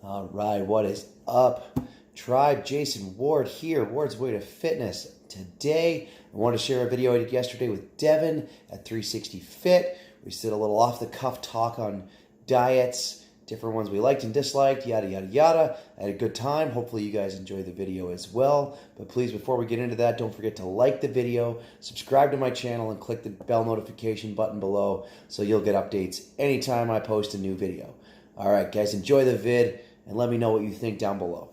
All right, what is up, Tribe? Jason Ward here, Ward's Way to Fitness. Today, I want to share a video I did yesterday with Devin at 360 Fit. We did a little off-the-cuff talk on diets, different ones we liked and disliked, yada, yada, yada. I had a good time. Hopefully you guys enjoy the video as well. But please, before we get into that, don't forget to like the video, subscribe to my channel, and click the bell notification button below so you'll get updates anytime I post a new video. All right, guys, enjoy the vid, and let me know what you think down below.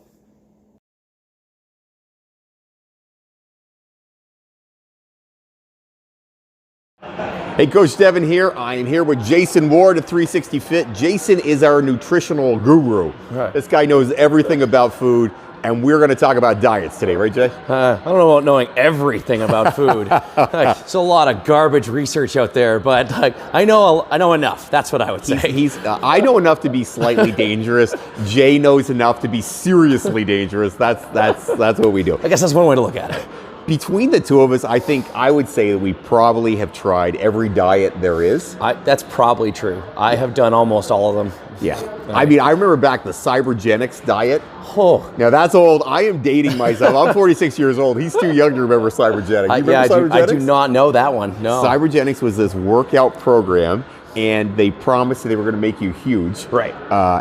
Hey, Coach Devin here. I am here with Jason Ward at 360 Fit. Jason is our nutritional guru. Right. This guy knows everything about food, and we're going to talk about diets today, right, Jay? I don't know about knowing everything about food. There's a lot of garbage research out there, but I know enough. That's what I would say. I know enough to be slightly dangerous. Jay knows enough to be seriously dangerous. That's what we do. I guess that's one way to look at it. Between the two of us, I would say that we probably have tried every diet there is. That's probably true. I have done almost all of them. Yeah. I mean, I remember back the Cybergenics diet. Oh. Now that's old. I am dating myself. I'm 46 years old. He's too young to remember Cybergenics. You remember Cybergenics? I do not know that one. No. Cybergenics was this workout program, and they promised that they were going to make you huge. Right.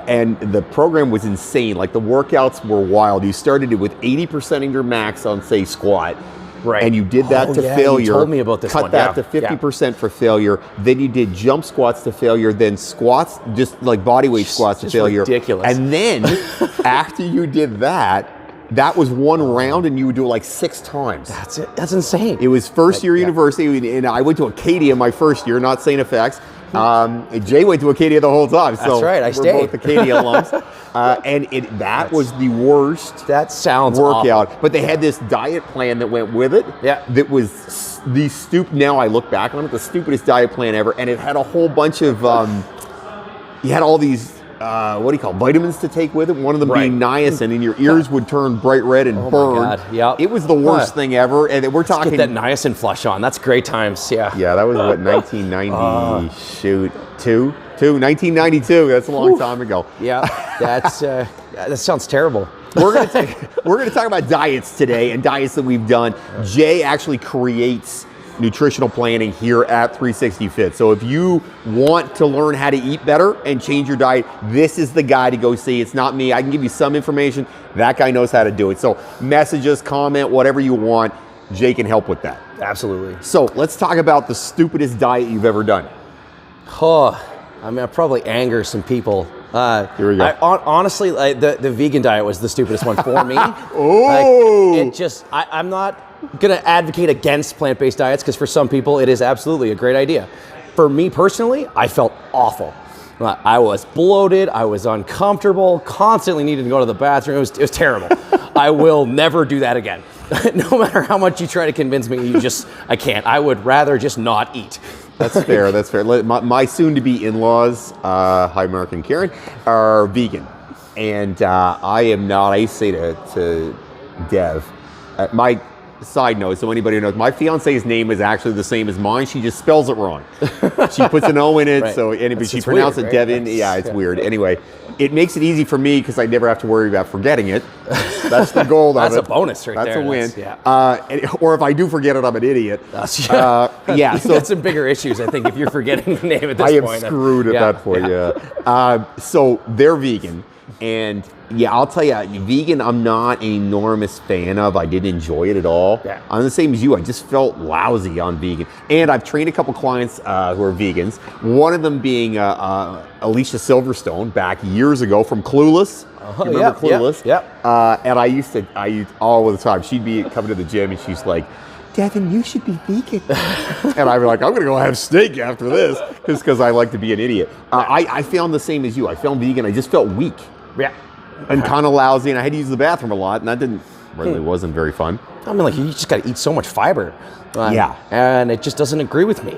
And the program was insane. Like, the workouts were wild. You started it with 80% of your max on, say, squat. Right. And you did that to failure. You told me about this Cut one. that to 50% for failure. Then you did jump squats to failure. Then squats, just like body weight squats to failure. Ridiculous. And then after you did that, that was one round, and you would do it like 6 times. That's it. That's insane. It was first year university, and I went to Acadia my first year, not St. FX. Jay went to Acadia the whole time. So that's right. I stayed. We're both Acadia alums. And that was the worst. That sounds workout. awful. But they had this diet plan that went with it. Yeah. That was now I look back on it, the stupidest diet plan ever. And it had a whole bunch of, you had all these, vitamins to take with it. One of them being niacin, and your ears would turn bright red and burn. My God. Yep. It was the worst thing ever. And we're talking. Let's get that niacin flush on. That's great times. Yeah. Yeah, that was what, 1992. That's a long time ago. Yeah, that sounds terrible. We're gonna talk about diets today, and diets that we've done. Jay actually creates nutritional planning here at 360 Fit. So if you want to learn how to eat better and change your diet, this is the guy to go see. It's not me. I can give you some information. That guy knows how to do it. So message us, comment, whatever you want. Jay can help with that. Absolutely. So let's talk about the stupidest diet you've ever done. Oh, I mean, I probably anger some people. Here we go. Honestly, the vegan diet was the stupidest one for me. I'm not gonna advocate against plant-based diets, because for some people it is absolutely a great idea. For me personally, I felt awful. I was bloated, I was uncomfortable, constantly needed to go to the bathroom. It was terrible. I will never do that again. No matter how much you try to convince me, I can't. I would rather just not eat. That's fair. That's fair. My soon-to-be in-laws, hi Mark and Karen, are vegan, and I am not. I say to Dev, my side note, so anybody who knows, my fiance's name is actually the same as mine. She just spells it wrong. She puts an O in it, right. So she pronounced it Devin. Yeah, it's weird. Anyway, it makes it easy for me because I never have to worry about forgetting it. That's the goal of it. That's a bonus right there. That's a win. Or if I do forget it, I'm an idiot. Yeah, so that's some bigger issues, I think, if you're forgetting the name at this point. I am screwed at that point, yeah. So they're vegan. And yeah, I'll tell you, vegan, I'm not an enormous fan of. I didn't enjoy it at all. Yeah. I'm the same as you. I just felt lousy on vegan. And I've trained a couple clients who are vegans. One of them being Alicia Silverstone back years ago from Clueless. You remember Clueless? Yeah. And I used all the time. She'd be coming to the gym, and she's like, Devin, you should be vegan. And I'd be like, I'm going to go have steak after this, just because I like to be an idiot. I found the same as you. I found vegan. I just felt weak. Yeah. And kind of lousy, and I had to use the bathroom a lot, and that wasn't very fun. I mean, like, you just got to eat so much fiber. Yeah. And it just doesn't agree with me.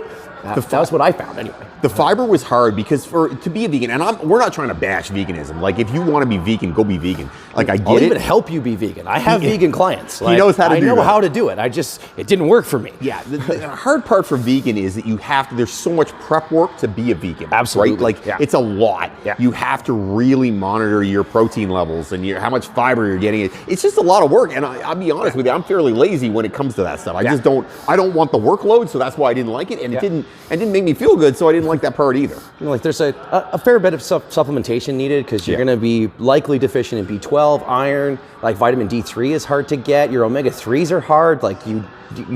That was what I found anyway. The fiber was hard because to be a vegan, and we're not trying to bash veganism. Like, if you want to be vegan, go be vegan. Like, I get I'll it. even help you be vegan. I have vegan clients. Like, he knows how to do that. I know how to do it. It didn't work for me. Yeah, the hard part for vegan is that there's so much prep work to be a vegan. Absolutely. Right? Like, it's a lot. Yeah. You have to really monitor your protein levels and how much fiber you're getting. It's just a lot of work. And I'll be honest with you, I'm fairly lazy when it comes to that stuff. I don't want the workload, so that's why I didn't like it. And it didn't make me feel good, so I didn't like that part either. Like, there's a fair bit of supplementation needed because you're going to be likely deficient in B12, iron. Like, vitamin D3 is hard to get. Your omega-3s are hard. Like, you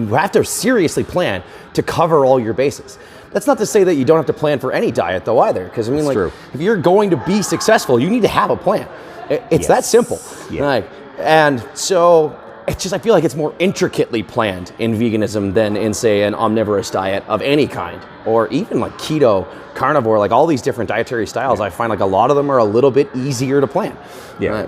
have to seriously plan to cover all your bases. That's not to say that you don't have to plan for any diet, though, either. Because, I mean, like, if you're going to be successful, you need to have a plan. It's that simple. Yeah. Like, and so it's just, I feel like it's more intricately planned in veganism than in, say, an omnivorous diet of any kind, or even like keto, carnivore, like all these different dietary styles. I find like a lot of them are a little bit easier to plan. Yeah.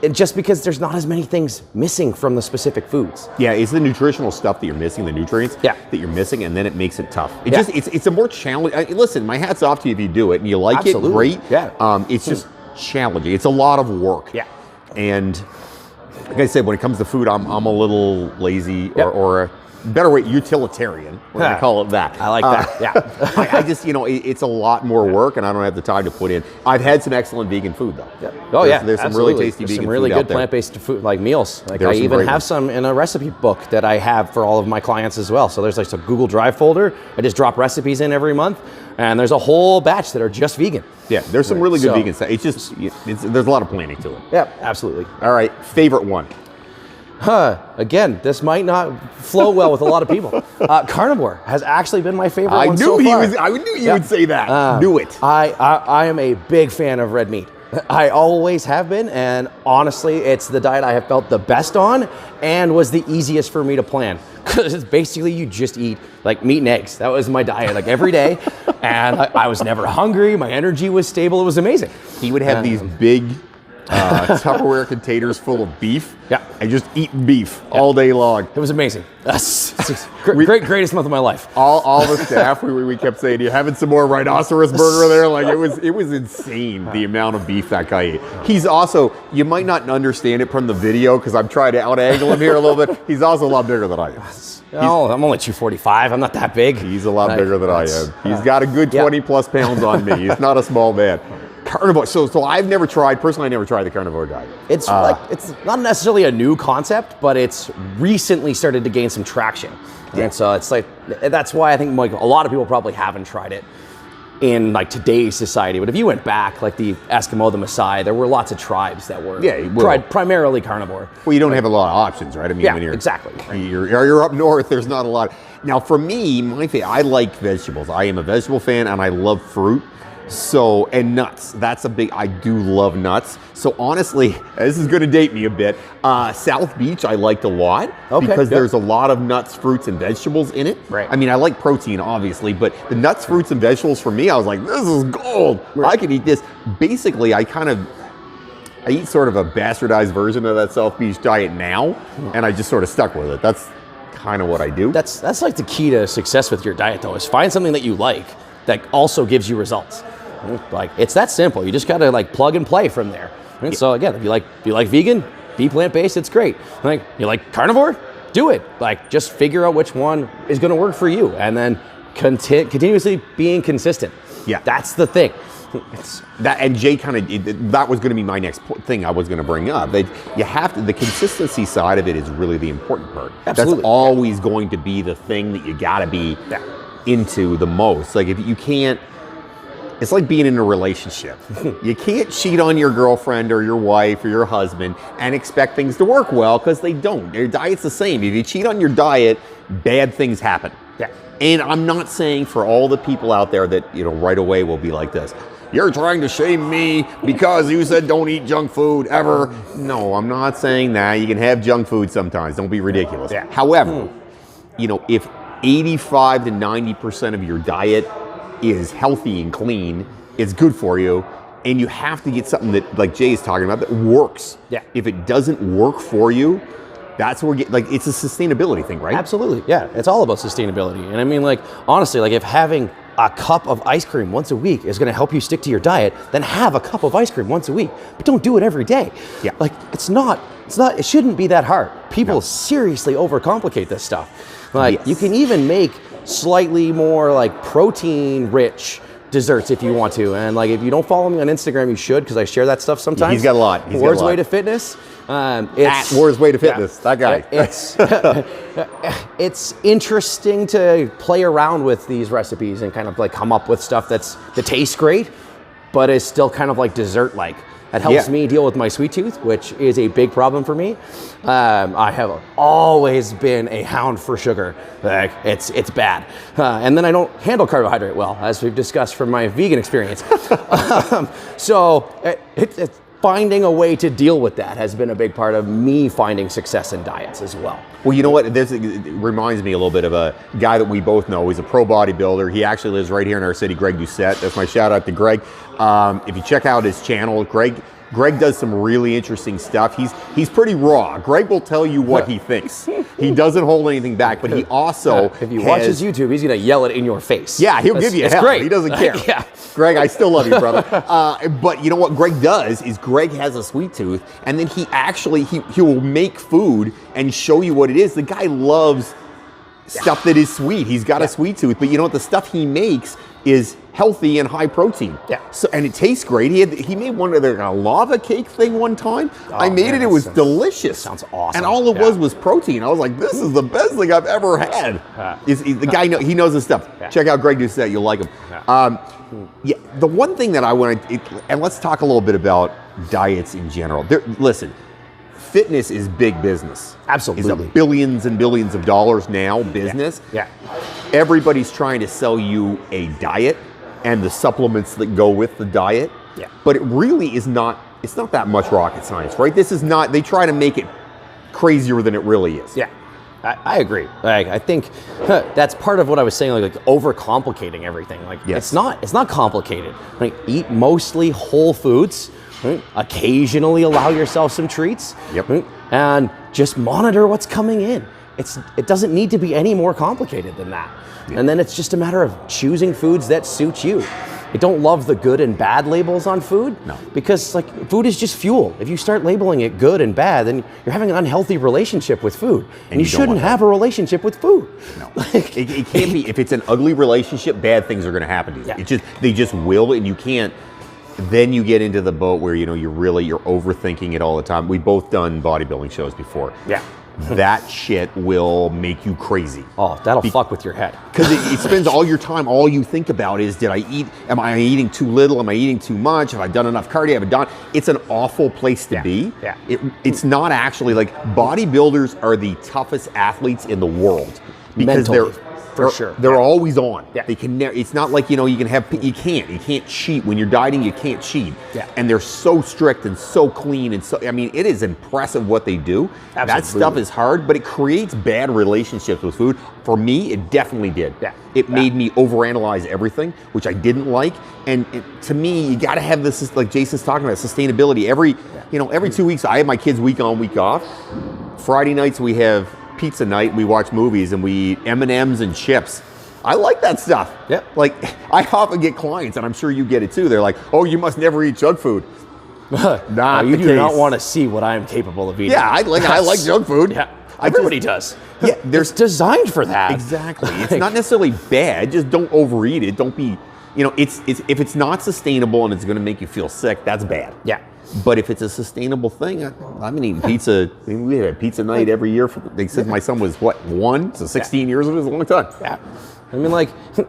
And just because there's not as many things missing from the specific foods. Yeah, it's the nutritional stuff that you're missing, the nutrients that you're missing, and then it makes it tough. It's a more challenge. Listen, my hat's off to you if you do it and you like it, great. Yeah. It's just challenging. It's a lot of work. Yeah. And like I said, when it comes to food, I'm a little lazy or a better way, utilitarian. We're going to call it that. I like that. Yeah. I just, it's a lot more work, and I don't have the time to put in. I've had some excellent vegan food, though. Yeah. Oh, yeah. There's some really tasty vegan food. Some really good plant-based food, like meals. Like, I even have some in a recipe book that I have for all of my clients as well. So there's like a Google Drive folder. I just drop recipes in every month, and there's a whole batch that are just vegan. Yeah, there's some really good vegan stuff. It's just, there's a lot of planning to it. Yeah, absolutely. All right, favorite one. Again, this might not flow well with a lot of people. Carnivore has actually been my favorite one so far. I knew you would say that. Knew it. I am a big fan of red meat. I always have been, and honestly, it's the diet I have felt the best on and was the easiest for me to plan. Because it's basically you just eat like meat and eggs. That was my diet like every day, and I was never hungry. My energy was stable. It was amazing. He would have these big Tupperware containers full of beef. Yeah. And just eat beef all day long. It was amazing. Greatest month of my life. All the staff, we kept saying, "You having some more rhinoceros burger there?" Like, it was insane the amount of beef that guy ate. He's also, you might not understand it from the video because I'm trying to out angle him here a little bit. He's also a lot bigger than I am. I'm only 245. I'm not that big. He's a lot bigger than I am. He's got a good 20 plus pounds on me. He's not a small man. Carnivore. So I've never tried the carnivore diet. It's it's not necessarily a new concept, but it's recently started to gain some traction. Yeah. And so it's like, that's why I think like a lot of people probably haven't tried it in like today's society. But if you went back, like the Eskimo, the Maasai, there were lots of tribes that were tried primarily carnivore. Well, you don't have a lot of options, right? I mean, when you're, exactly. You're up north, there's not a lot. Now, for me, I like vegetables. I am a vegetable fan, and I love fruit. So, and nuts. I do love nuts. So honestly, this is going to date me a bit. South Beach I liked a lot because there's a lot of nuts, fruits, and vegetables in it. Right. I mean, I like protein, obviously, but the nuts, fruits, and vegetables for me, I was like, this is gold. Right. I can eat this. Basically, I eat sort of a bastardized version of that South Beach diet now, and I just sort of stuck with it. That's kind of what I do. That's like the key to success with your diet, though, is find something that you like that also gives you results. Like, it's that simple. You just gotta like plug and play from there. And so again, if you like vegan, be plant-based, it's great. Like, you like carnivore, do it. Like, just figure out which one is gonna work for you, and then continuously being consistent. Yeah, that's the thing. And Jay that was going to be my next thing I was going to bring up. That you have to, the consistency side of it is really the important part. Absolutely. That's always going to be the thing that you got to be into the most. Like, if you can't, it's like being in a relationship. You can't cheat on your girlfriend or your wife or your husband and expect things to work well, because they don't. Your diet's the same. If you cheat on your diet, bad things happen. Yeah. And I'm not saying for all the people out there that, right away will be like this. You're trying to shame me because you said don't eat junk food ever. No, I'm not saying that. You can have junk food sometimes. Don't be ridiculous. Yeah. However, if 85 to 90% of your diet is healthy and clean, it's good for you, and you have to get something that, like Jay is talking about, that works. Yeah. If it doesn't work for you, That's where it's a sustainability thing, right? Absolutely, yeah. It's all about sustainability. And I mean, like, honestly, like if having a cup of ice cream once a week is going to help you stick to your diet, then have a cup of ice cream once a week. But don't do it every day. Yeah. Like, it shouldn't be that hard. People seriously overcomplicate this stuff. Like, you can even make slightly more like protein-rich desserts if you want to. And like, if you don't follow me on Instagram, you should, because I share that stuff sometimes. He's got a lot. Ward's Way to Fitness. At Ward's Way to Fitness, that guy. It's interesting to play around with these recipes and kind of like come up with stuff that tastes great, but is still kind of like dessert-like. That helps me deal with my sweet tooth, which is a big problem for me. I have always been a hound for sugar. Like, it's bad. And then I don't handle carbohydrate well, as we've discussed from my vegan experience. So it's finding a way to deal with that has been a big part of me finding success in diets as well. Well, you know what? It reminds me a little bit of a guy that we both know. He's a pro bodybuilder. He actually lives right here in our city, Greg Doucette. That's my shout out to Greg. If you check out his channel, Greg does some really interesting stuff. He's pretty raw. Greg will tell you what he thinks. He doesn't hold anything back, but he also if you watch his YouTube, he's gonna yell it in your face. Yeah, he'll give you hell. Great. He doesn't care. Yeah. Greg, I still love you, brother. But you know what Greg does is Greg has a sweet tooth, and then he will make food and show you what it is. The guy loves stuff that is sweet. He's got a sweet tooth, but you know what? The stuff he makes is healthy and high protein. Yeah. So, and it tastes great. He made one of a lava cake thing one time. I made it. It was delicious. Sounds awesome. And all it was protein. I was like, this is the best thing I've ever had. The guy he knows his stuff. Yeah. Check out Greg Doucette. You'll like him. The one thing that I want to, and let's talk a little bit about diets in general. Listen, fitness is big business. Absolutely. It's a billions and billions of dollars now business. Yeah. Everybody's trying to sell you a diet and the supplements that go with the diet. Yeah. But it really is not, it's not that much rocket science, right? This is not, they try to make it crazier than it really is. Yeah. I agree. Like, I think that's part of what I was saying, like overcomplicating everything. Like, it's not complicated. Like, eat mostly whole foods. Right? Occasionally allow yourself some treats. Yep. Right? And just monitor what's coming in. It doesn't need to be any more complicated than that. Yeah. And then it's just a matter of choosing foods that suit you. I don't love the good and bad labels on food. No. Because like, food is just fuel. If you start labeling it good and bad, then you're having an unhealthy relationship with food. And you shouldn't have a relationship with food. No. It can't be. If it's an ugly relationship, bad things are going to happen to you. Yeah. They just will, and you can't. Then you get into the boat where you're overthinking it all the time. We've both done bodybuilding shows before. Yeah. That shit will make you crazy. Oh, that'll fuck with your head. Because it spends all your time, all you think about is, am I eating too little? Am I eating too much? Have I done enough cardio? Have I done? It's an awful place to be. Yeah. It's not actually, like, bodybuilders are the toughest athletes in the world. Because Mentally. For sure. They're always on. Yeah. They can never. It's not like you can't cheat when you're dieting. You can't cheat. Yeah. And they're so strict and so clean and so. I mean, it is impressive what they do. Absolutely. That stuff is hard, but it creates bad relationships with food. For me, it definitely did. Yeah. It made me overanalyze everything, which I didn't like. And to me, you got to have this, like Jason's talking about, sustainability. Every 2 weeks, I have my kids week on, week off. Friday nights we have pizza night, we watch movies, and we eat M&Ms and chips. I like that stuff. Yeah. Like, I often get clients, and I'm sure you get it too. They're like, "Oh, you must never eat junk food." You do not want to see what I am capable of eating. Yeah, I like junk food. Yeah, everybody does. Yeah, it's designed for that. Exactly. It's not necessarily bad. Just don't overeat it. Don't be, it's if it's not sustainable and it's going to make you feel sick, that's bad. Yeah. But if it's a sustainable thing, I've been eating pizza. I mean, we had pizza night every year. They said my son was, 1? So 16 years of it is a long time. Yeah. I mean, like,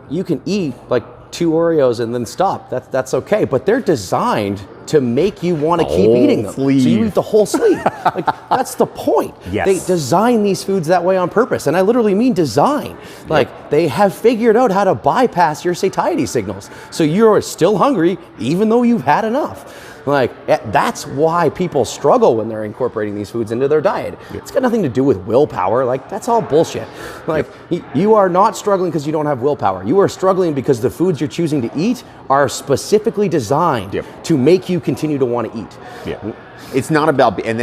you can eat, like, 2 Oreos and then stop. That's okay. But they're designed to make you want to keep eating them. Sleeve. So you eat the whole sleeve. Like, that's the point. Yes. They design these foods that way on purpose. And I literally mean design. Like, they have figured out how to bypass your satiety signals. So you're still hungry even though you've had enough. Like, that's why people struggle when they're incorporating these foods into their diet. It's got nothing to do with willpower. Like, that's all bullshit. Like, you are not struggling because you don't have willpower. You are struggling because the foods you're choosing to eat are specifically designed to make you continue to want to eat. Yeah. It's not about, and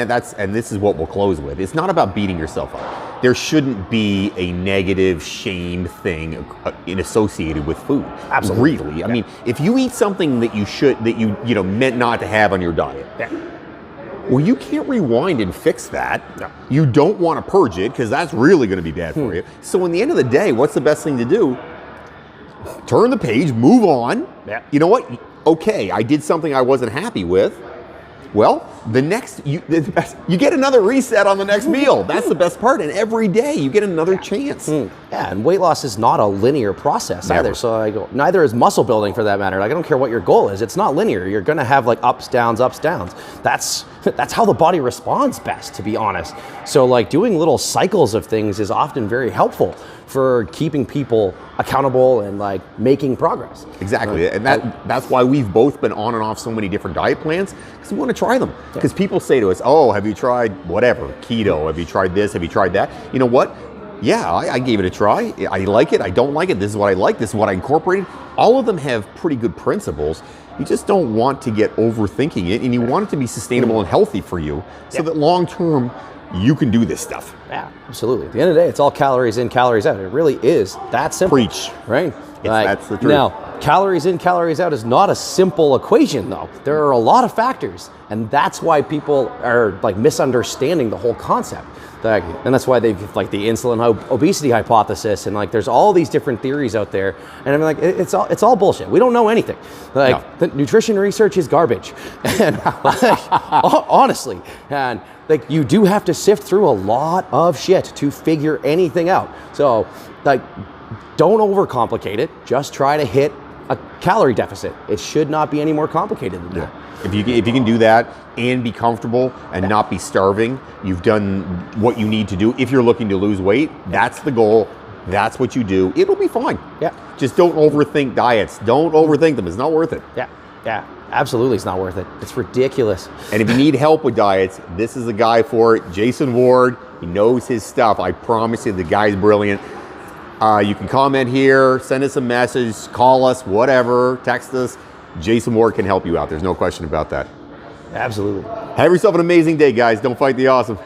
this is what we'll close with. It's not about beating yourself up. There shouldn't be a negative shame thing associated with food. Absolutely. Really. I mean, if you eat something that you meant not to have on your diet, well, you can't rewind and fix that. No. You don't want to purge it because that's really going to be bad for you. So in the end of the day, what's the best thing to do? Turn the page, move on. Yeah. You know what? Okay, I did something I wasn't happy with. Well, you get another reset on the next meal. That's the best part. And every day you get another chance. Yeah, and weight loss is not a linear process Never. either. So neither is muscle building for that matter. Like, I don't care what your goal is. It's not linear. You're going to have like ups, downs, ups, downs. That's how the body responds best, to be honest. So like doing little cycles of things is often very helpful for keeping people accountable and like making progress. Exactly, and that's why we've both been on and off so many different diet plans, because we want to try them. Because people say to us, oh, have you tried whatever, keto? Have you tried this? Have you tried that? You know what? Yeah, I gave it a try. I like it, I don't like it, this is what I like, this is what I incorporated. All of them have pretty good principles. You just don't want to get overthinking it, and you want it to be sustainable and healthy for you, so that long term, you can do this stuff. Yeah, absolutely. At the end of the day, it's all calories in, calories out. It really is that simple. Preach. Right? That's the truth. Now, calories in, calories out is not a simple equation, though. There are a lot of factors, and that's why people are like misunderstanding the whole concept. And that's why they've like the insulin obesity hypothesis, and like there's all these different theories out there, and I'm like, it's all bullshit. We don't know anything. Like the nutrition research is garbage, and like, honestly, and like you do have to sift through a lot of shit to figure anything out. So like, don't overcomplicate it. Just try to hit a calorie deficit. It should not be any more complicated than that. If you can do that and be comfortable and not be starving, you've done what you need to do. If you're looking to lose weight, that's the goal. That's what you do. It'll be fine. Yeah. Just don't overthink diets. Don't overthink them. It's not worth it. Yeah, absolutely, it's not worth it. It's ridiculous. And if you need help with diets, this is the guy for it. Jason Ward. He knows his stuff. I promise you, the guy's brilliant. You can comment here, send us a message, call us, whatever, text us. Jason Ward can help you out. There's no question about that. Absolutely. Have yourself an amazing day, guys. Don't fight the awesome.